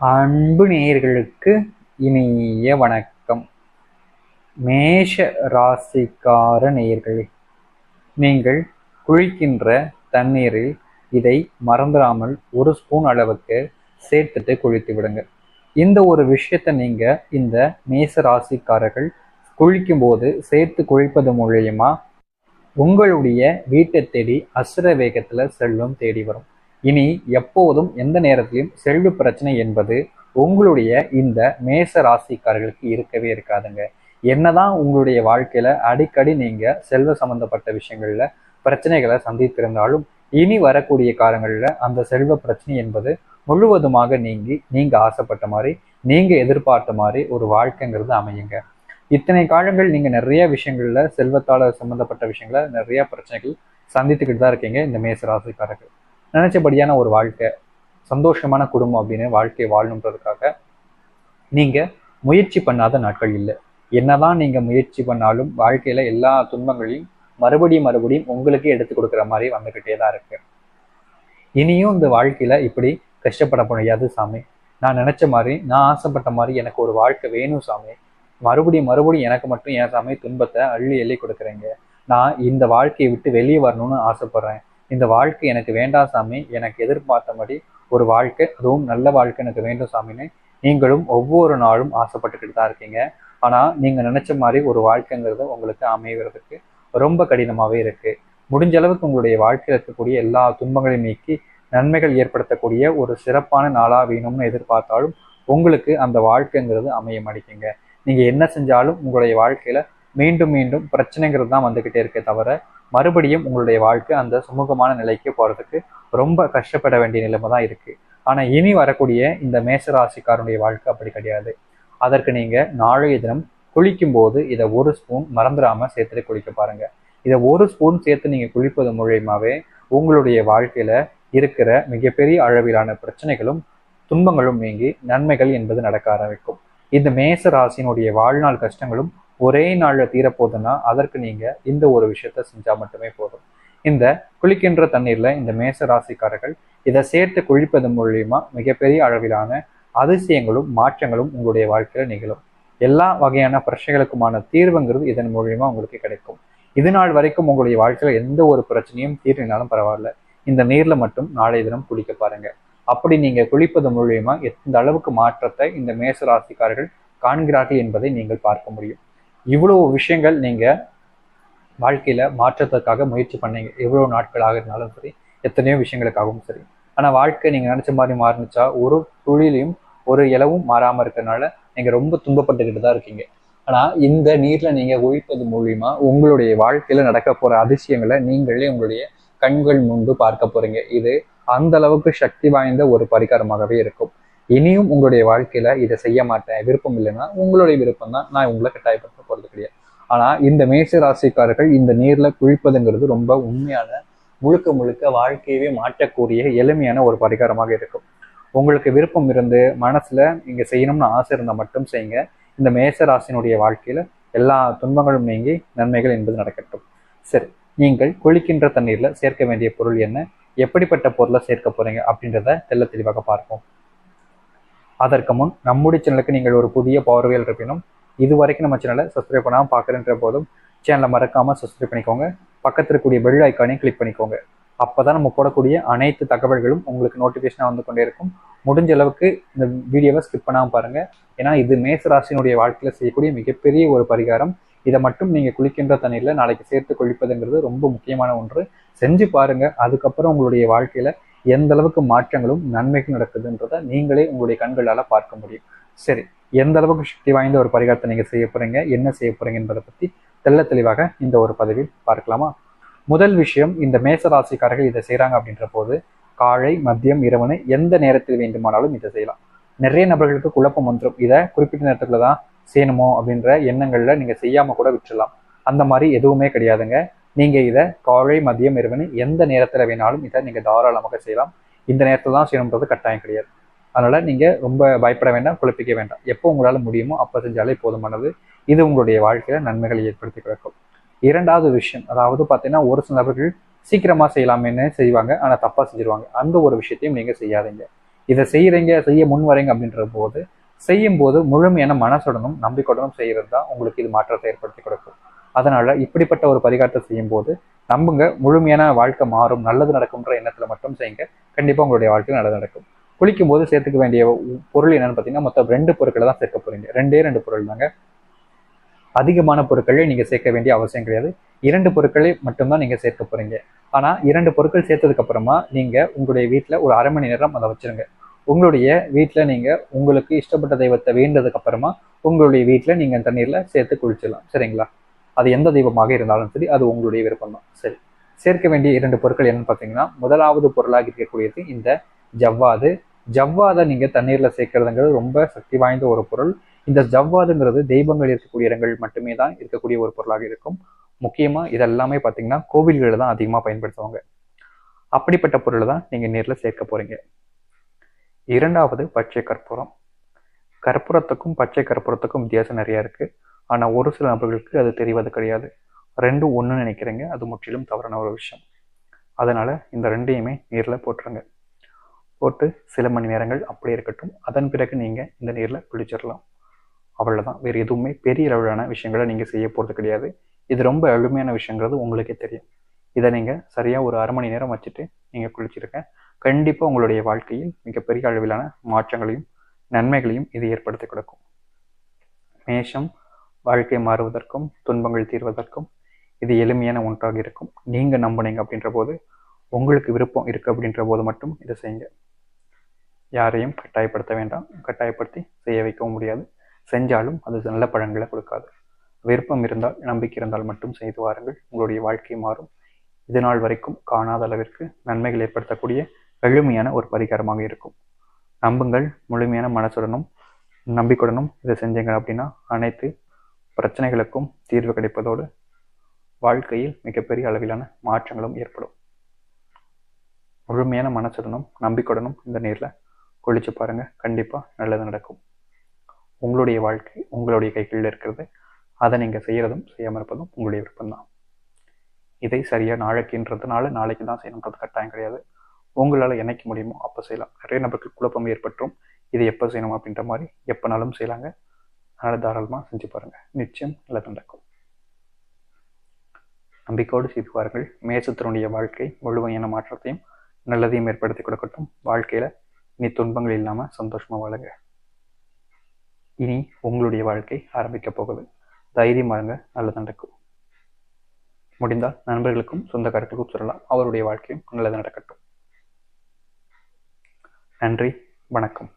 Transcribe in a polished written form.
அன்பு நேயர்களுக்கு இனிய வணக்கம். மேஷ ராசிக்கார நேயர்களே, நீங்கள் குளிக்கின்ற தண்ணீரில் இதை மறந்துடாமல் ஒரு ஸ்பூன் அளவுக்கு சேர்த்துட்டு குளித்து விடுங்க. இந்த ஒரு விஷயத்த நீங்க இந்த மேஷ ராசிக்காரர்கள் குளிக்கும் போது சேர்த்து குளிப்பது மூலியமா உங்களுடைய வீட்டை தேடி அசுர வேகத்துல செல்வம் தேடி வரும். இனி எப்போதும் எந்த நேரத்திலும் செல்வ பிரச்சனை என்பது உங்களுடைய இந்த மேச ராசிக்காரர்களுக்கு இருக்கவே இருக்காதுங்க. என்னதான் உங்களுடைய வாழ்க்கையில அடிக்கடி நீங்க செல்வ சம்பந்தப்பட்ட விஷயங்கள்ல பிரச்சனைகளை சந்தித்திருந்தாலும் இனி வரக்கூடிய காலங்கள்ல அந்த செல்வ பிரச்சனை என்பது முழுவதுமாக நீங்கி நீங்க ஆசைப்பட்ட மாதிரி நீங்க எதிர்பார்த்த மாதிரி ஒரு வாழ்க்கைங்கிறது அமையுங்க. இத்தனை காலங்கள் நீங்க நிறைய விஷயங்கள்ல செல்வத்தால சம்பந்தப்பட்ட விஷயங்கள நிறைய பிரச்சனைகள் சந்தித்துக்கிட்டு தான் இருக்கீங்க. இந்த மேச ராசிக்காரர்கள் நினைச்சபடியான ஒரு வாழ்க்கை, சந்தோஷமான குடும்பம் அப்படின்னு வாழ்க்கையை வாழணுன்றதுக்காக நீங்க முயற்சி பண்ணாத நாட்கள் இல்லை. என்னதான் நீங்க முயற்சி பண்ணாலும் வாழ்க்கையில எல்லா துன்பங்களையும் மறுபடியும் உங்களுக்கு எடுத்து கொடுக்குற மாதிரி வந்துகிட்டே தான் இருக்கு. இனியும் இந்த வாழ்க்கையில இப்படி கஷ்டப்பட முடியாது சாமி. நான் நினைச்ச மாதிரி, நான் ஆசைப்பட்ட மாதிரி எனக்கு ஒரு வாழ்க்கை வேணும் சாமி. மறுபடியும் எனக்கு மட்டும் ஏன் சாமி துன்பத்தை அள்ளி எள்ளி கொடுக்குறீங்க? நான் இந்த வாழ்க்கையை விட்டு வெளியே வரணும்னு ஆசைப்படுறேன். இந்த வாழ்க்கை எனக்கு வேண்டாம் சாமி. எனக்கு எதிர்பார்த்தபடி ஒரு வாழ்க்கை, அதுவும் நல்ல வாழ்க்கை எனக்கு வேண்டும் சாமின்னு நீங்களும் ஒவ்வொரு நாளும் ஆசைப்பட்டுக்கிட்டு தான் இருக்கீங்க. ஆனா நீங்க நினைச்ச மாதிரி ஒரு வாழ்க்கைங்கிறது உங்களுக்கு அமைவதற்கு ரொம்ப கடினமாவே இருக்கு. முடிஞ்ச அளவுக்கு உங்களுடைய வாழ்க்கையில் இருக்கக்கூடிய எல்லா துன்பங்களையும் நீக்கி நன்மைகள் ஏற்படுத்தக்கூடிய ஒரு சிறப்பான நாளா வேணும்னு எதிர்பார்த்தாலும் உங்களுக்கு அந்த வாழ்க்கைங்கிறது அமைய மாட்டேங்குங்க. நீங்க என்ன செஞ்சாலும் உங்களுடைய வாழ்க்கையில மீண்டும் மீண்டும் பிரச்சனைங்கிறது தான் வந்துகிட்டே இருக்கே தவிர மறுபடியும் உங்களுடைய வாழ்க்கை அந்த சுமூகமான நிலைக்கு போறதுக்கு ரொம்ப கஷ்டப்பட வேண்டிய நிலைமை தான் இருக்கு. ஆனா இனி வரக்கூடிய இந்த மேசராசிக்காரனுடைய வாழ்க்கை அப்படி கிடையாது. அதற்கு நீங்க நாளைய தினம் குளிக்கும் போது இதை ஒரு ஸ்பூன் மறந்துடாம சேர்த்துட்டு குளிக்க பாருங்க. இதை ஒரு ஸ்பூன் சேர்த்து நீங்க குளிப்பது மூலியமாவே உங்களுடைய வாழ்க்கையில இருக்கிற மிகப்பெரிய அளவிலான பிரச்சனைகளும் துன்பங்களும் நீங்கி நன்மைகள் என்பது நடக்க ஆரம்பிக்கும். இந்த மேச ராசியினுடைய வாழ்நாள் கஷ்டங்களும் ஒரே நாள்ல தீரப்போகுதுன்னா அதற்கு நீங்க இந்த ஒரு விஷயத்த செஞ்சா மட்டுமே போதும். இந்த குளிக்கின்ற தண்ணீர்ல இந்த மேச ராசிக்காரர்கள் இதை சேர்த்து குளிப்பது மூலியமா மிகப்பெரிய அளவிலான அதிசயங்களும் மாற்றங்களும் உங்களுடைய வாழ்க்கையில நிகழும். எல்லா வகையான பிரச்சனைகளுக்குமான தீர்வுங்கிறது இதன் மூலியமா உங்களுக்கு கிடைக்கும். இது நாள் வரைக்கும் உங்களுடைய வாழ்க்கையில எந்த ஒரு பிரச்சனையும் தீர்வினாலும் பரவாயில்ல, இந்த நீர்ல மட்டும் நாளைய தினம் குளிக்க பாருங்க. அப்படி நீங்க குளிப்பது மூலியமா எந்த அளவுக்கு மாற்றத்தை இந்த மேச ராசிக்காரர்கள் காண்கிறார்கள் என்பதை நீங்கள் பார்க்க முடியும். இவ்வளவு விஷயங்கள் நீங்க வாழ்க்கையில மாற்றத்துக்காக முயற்சி பண்ணீங்க, எவ்வளவு நாட்களாக இருந்தாலும் சரி, எத்தனையோ விஷயங்களுக்காகவும் சரி. ஆனா வாழ்க்கை நீங்க நினைச்ச மாதிரி மாறினுச்சா? ஒரு துளிலையும் ஒரு இலவும் மாறாம இருக்கிறதுனால நீங்க ரொம்ப துன்பப்பட்டுக்கிட்டு தான் இருக்கீங்க. ஆனா இந்த நீர்ல நீங்க குளிப்பது மூலியமா உங்களுடைய வாழ்க்கையில நடக்க போற அதிசயங்களை நீங்களே உங்களுடைய கண்கள் முன்பு பார்க்க போறீங்க. இது அந்த அளவுக்கு சக்தி வாய்ந்த ஒரு பரிகாரமாகவே இருக்கும். இனியும் உங்களுடைய வாழ்க்கையில இதை செய்ய மாட்டேன், விருப்பம் இல்லைன்னா உங்களுடைய விருப்பம் தான், நான் உங்களை கட்டாயப்படுத்த போறது கிடையாது. ஆனா இந்த மேச ராசிக்காரர்கள் இந்த நீர்ல குளிப்பதுங்கிறது ரொம்ப உண்மையான முழுக்க வாழ்க்கையவே மாற்றக்கூடிய எளிமையான ஒரு பரிகாரமாக இருக்கும். உங்களுக்கு விருப்பம் இருந்து மனசுல நீங்க செய்யணும்னு ஆசை இருந்தால் மட்டும் செய்யுங்க. இந்த மேச ராசியினுடைய வாழ்க்கையில எல்லா துன்பங்களும் நீங்கி நன்மைகள் என்பது நடக்கட்டும். சரி, நீங்கள் குளிக்கின்ற தண்ணீர்ல சேர்க்க வேண்டிய பொருள் என்ன, எப்படிப்பட்ட பொருளை சேர்க்க போறீங்க அப்படின்றத தெள்ள தெளிவாக பார்ப்போம். அதற்கு முன் நம்முடைய சேனலுக்கு நீங்கள் ஒரு புதிய பார்வையில் இருப்பினும் இது வரைக்கும் நம்ம சேனலை சப்ஸ்கிரைப் பண்ணாமல் பார்க்குறன்ற போதும் சேனலை மறக்காம சப்ஸ்கிரைப் பண்ணிக்கோங்க. பக்கத்தில் இருக்கக்கூடிய பெல் ஐக்கானையும் கிளிக் பண்ணிக்கோங்க. அப்போதான் நம்ம போடக்கூடிய அனைத்து தகவல்களும் உங்களுக்கு நோட்டிஃபிகேஷனாக வந்து கொண்டே இருக்கும். முடிஞ்ச அளவுக்கு இந்த வீடியோவை ஸ்கிப் பண்ணாமல் பாருங்க. ஏன்னா இது மேச ராசியினுடைய வாழ்க்கையில செய்யக்கூடிய மிகப்பெரிய ஒரு பரிகாரம். இதை மட்டும் நீங்க குளிக்கின்ற தண்ணீர்ல நாளைக்கு சேர்த்து குளிப்பதுங்கிறது ரொம்ப முக்கியமான ஒன்று. செஞ்சு பாருங்க. அதுக்கப்புறம் உங்களுடைய வாழ்க்கையில எந்த அளவுக்கு மாற்றங்களும் நன்மைகள் நடக்குதுன்றத நீங்களே உங்களுடைய கண்களால பார்க்க முடியும். சரி, எந்த அளவுக்கு சக்தி வாய்ந்த ஒரு பரிகாரத்தை நீங்க செய்ய போறீங்க, என்ன செய்ய போறீங்க என்பதை பத்தி தெள்ள தெளிவாக இந்த ஒரு பதிவில் பார்க்கலாமா? முதல் விஷயம், இந்த மேச ராசிக்காரர்கள் இதை செய்யறாங்க அப்படின்ற போது காலை மதியம் இரவுன்னு எந்த நேரத்தில் வேண்டுமானாலும் இதை செய்யலாம். நிறைய நபர்களுக்கு குழப்பம் வந்துடும், இதை குறிப்பிட்ட நேரத்துல தான் செய்யணுமோ அப்படின்ற எண்ணங்கள்ல நீங்க செய்யாம கூட விட்டுடலாம். அந்த மாதிரி எதுவுமே கிடையாதுங்க. நீங்க இதை காலை மதியம் இரவுன்னு எந்த நேரத்துல வேணாலும் இதை நீங்க தாராளமாக செய்யலாம். இந்த நேரத்துல தான் செய்யணுன்றது கட்டாயம் கிடையாது. அதனால நீங்க ரொம்ப பயப்பட வேண்டாம், குழப்பிக்க வேண்டாம். எப்போ உங்களால முடியுமோ அப்போ செஞ்சாலே போதுமானது. இது உங்களுடைய வாழ்க்கையில நன்மைகளை ஏற்படுத்தி கொடுக்கும். இரண்டாவது விஷயம், அதாவது பார்த்தீங்கன்னா ஒரு சில நபர்கள் சீக்கிரமா செய்யலாமேன்னு செய்வாங்க, ஆனா தப்பா செஞ்சிருவாங்க. அந்த ஒரு விஷயத்தையும் நீங்க செய்யாதீங்க. இதை செய்ய முன் வரீங்க அப்படின்ற போது செய்யும் போது முழுமையான மனசுடனும் நம்பிக்கையுடனும் செய்கிறது தான் உங்களுக்கு இது மாற்றத்தை ஏற்படுத்தி கொடுக்கும். அதனால இப்படிப்பட்ட ஒரு பரிகாரத்தை செய்யும் போது நம்புங்க, முழுமையான வாழ்க்கை மாறும், நல்லது நடக்கும்ன்ற எண்ணத்துல மட்டும் செய்யுங்க. கண்டிப்பா உங்களுடைய வாழ்க்கை நல்லது நடக்கும். குளிக்கும் போது சேர்த்துக்க வேண்டிய பொருள் என்னன்னு பார்த்தீங்கன்னா, மொத்தம் 2 பொருட்களை தான் சேர்க்க போறீங்க. 2 பொருள் தாங்க. அதிகமான பொருட்களை நீங்க சேர்க்க வேண்டிய அவசியம் கிடையாது. 2 பொருட்களை மட்டும்தான் நீங்க சேர்க்க போறீங்க. ஆனா 2 பொருட்கள் சேர்த்ததுக்கு அப்புறமா நீங்க உங்களுடைய வீட்டுல ஒரு 1/2 மணி நேரம் அதை வச்சிருங்க. உங்களுடைய வீட்டுல நீங்க உங்களுக்கு இஷ்டப்பட்ட தெய்வத்தை வேண்டதுக்கு அப்புறமா உங்களுடைய வீட்டுல நீங்க தண்ணீர்ல சேர்த்து குளிச்சிடலாம். சரிங்களா? அது எந்த தெய்வமாக இருந்தாலும் சரி, அது உங்களுடைய விருப்பம் தான். சரி, சேர்க்க வேண்டிய 2 பொருட்கள் என்னன்னு பார்த்தீங்கன்னா, முதலாவது பொருளாக இருக்கக்கூடியது இந்த ஜவ்வாது. ஜவ்வாதை நீங்க தண்ணீர்ல சேர்க்கறதுங்கிறது ரொம்ப சக்தி வாய்ந்த ஒரு பொருள். இந்த ஜவ்வாதுங்கிறது தெய்வங்கள் இருக்கக்கூடிய இடங்கள் மட்டுமே தான் இருக்கக்கூடிய ஒரு பொருளாக இருக்கும். முக்கியமா இதெல்லாமே பார்த்தீங்கன்னா கோவில்களில் தான் அதிகமாக பயன்படுத்துவாங்க. அப்படிப்பட்ட பொருளை தான் நீங்க நேர்ல சேர்க்க போறீங்க. இரண்டாவது பச்சை கற்பூரம். கற்பூரத்துக்கும் பச்சை கற்பூரத்துக்கும் வித்தியாசம் நிறைய இருக்கு. ஆனா ஒரு சில நபர்களுக்கு அது தெரிவது கிடையாது. ரெண்டும் ஒண்ணுன்னு நினைக்கிறீங்க. அது முற்றிலும் தவறான ஒரு விஷயம். அதனால இந்த ரெண்டையுமே நீர்ல போட்டுருங்க. போட்டு சில மணி நேரங்கள் அப்படியே இருக்கட்டும். அதன் பிறகு நீங்க இந்த நீர்ல குளிச்சிடலாம். அவ்வளவுதான். வேறு எதுவுமே பெரிய அளவிலான விஷயங்களை நீங்க செய்ய போறது கிடையாது. இது ரொம்ப எளிமையான விஷயங்கிறது உங்களுக்கே தெரியும். இதை நீங்க சரியா ஒரு 1/2 மணி நேரம் வச்சுட்டு நீங்க குளிச்சிருக்க. கண்டிப்பா உங்களுடைய வாழ்க்கையில் மிகப்பெரிய அளவிலான மாற்றங்களையும் நன்மைகளையும் இது ஏற்படுத்தி கொடுக்கும். மேஷம், வாழ்க்கை மாறுவதற்கும் துன்பங்கள் தீர்வதற்கும் இது எளிமையான ஒன்றாக இருக்கும். நீங்க நம்புனீங்க அப்படின்ற போது, உங்களுக்கு விருப்பம் இருக்கு அப்படின்ற போது மட்டும் இதை செய்யுங்க. யாரையும் கட்டாயப்படுத்த வேண்டாம். கட்டாயப்படுத்தி செய்ய வைக்கவும் முடியாது. செஞ்சாலும் அது நல்ல பலன்களை கொடுக்காது. விருப்பம் இருந்தால், நம்பிக்கை இருந்தால் மட்டும் செய்து வாருங்கள். உங்களுடைய வாழ்க்கை மாறும். இது நாள் வரைக்கும் காணாத அளவிற்கு நன்மைகள் ஏற்படுத்தக்கூடிய எளிமையான ஒரு பரிகாரமாக இருக்கும். நம்புங்கள். முழுமையான மனசுடனும் நம்பிக்கையுடனும் இதை செஞ்சீங்க அப்படின்னா அனைத்து பிரச்சனைகளுக்கும் தீர்வு கிடைப்பதோடு வாழ்க்கையில் மிகப்பெரிய அளவிலான மாற்றங்களும் ஏற்படும். முழுமையான மனசுடனும் நம்பிக்கையுடனும் இந்த நீர்ல குளிச்சு பாருங்க. கண்டிப்பா நல்லது நடக்கும். உங்களுடைய வாழ்க்கை உங்களுடைய கைகளில் இருக்கிறது. அதை நீங்க செய்யறதும் செய்யாமல் இருப்பதும் உங்களுடைய விருப்பம்தான். இதை சரியா நாளைக்குன்றதுனால நாளைக்கு தான் செய்யணுன்றது கட்டாயம் கிடையாது. உங்களால் என்னைக்கு முடியுமோ அப்போ செய்யலாம். நிறைய நபருக்கு குழப்பம் ஏற்பட்டும் இதை எப்போ செய்யணும் அப்படின்ற மாதிரி எப்போனாலும் செய்யலாங்க. அதனால் தாராளமாக செஞ்சு பாருங்க. நிச்சயம் நல்லது நடக்கும். நம்பிக்கையோடு செய்து பாருங்கள். மேசத்தினுடைய வாழ்க்கை முழுமையான மாற்றத்தையும் நல்லதையும் ஏற்படுத்தி கொடுக்கட்டும். வாழ்க்கையில இனி துன்பங்கள் இல்லாம சந்தோஷமா வாழுங்க. இனி உங்களுடைய வாழ்க்கை ஆரம்பிக்க போகுது. தைரியமா இருங்க. நல்லது நடக்கும். முடிந்தால் நண்பர்களுக்கும் சொந்தக்காரர்களுக்கும் சொல்லலாம். அவருடைய வாழ்க்கையும் நல்லது நடக்கட்டும். நன்றி, வணக்கம்.